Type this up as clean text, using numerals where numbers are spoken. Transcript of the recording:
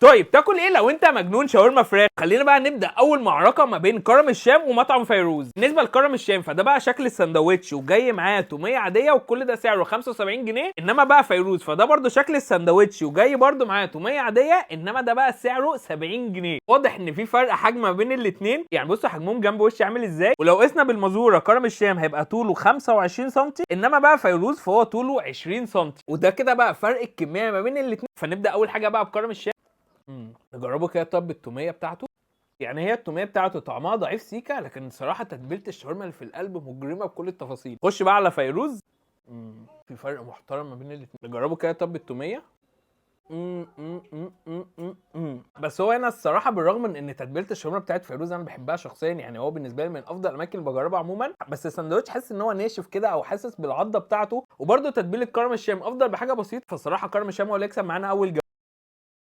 طيب تاكل ايه لو انت مجنون شاورما فراخ؟ خلينا بقى نبدا اول معركه ما بين كرم الشام ومطعم فيروز. بالنسبه لكرم الشام فده بقى شكل السندوتش وجاي معاه توميه عاديه وكل ده سعره 75 جنيه. انما بقى فيروز فده برده شكل السندوتش وجاي برده معاه توميه عاديه، انما ده بقى سعره 70 جنيه. واضح ان في فرق حجم ما بين الاثنين، يعني بصوا حجمهم جنب وش عامل ازاي. ولو قسنا بالمزوره كرم الشام هيبقى طوله 25 سم، انما بقى فيروز فهو طوله 20 سم، وده كده بقى فرق الكميه ما بين الاثنين. فنبدا اول حاجه بقى بكرم الشام. نجربه كده. طب التوميه بتاعته، يعني هي التوميه بتاعته طعمها ضعيف سيكا، لكن صراحه تتبيله الشاورما اللي في القلب مجرمه بكل التفاصيل. خش بقى على فيروز. في فرق محترم ما بين الاثنين. نجربه كده. طب التوميه. بس هو هنا الصراحه بالرغم من ان تتبيله الشاورما بتاعت فيروز انا بحبها شخصيا، يعني هو بالنسبه لي من افضل الاماكن اللي بجربها عموما، بس الساندوتش حاسس ان هو ناشف كده او حاسس بالعضه بتاعته. وبرده تتبيله كرم الشام افضل بحاجه بسيطه، فالصراحه كرم الشام هو اللي يكسب معانا اول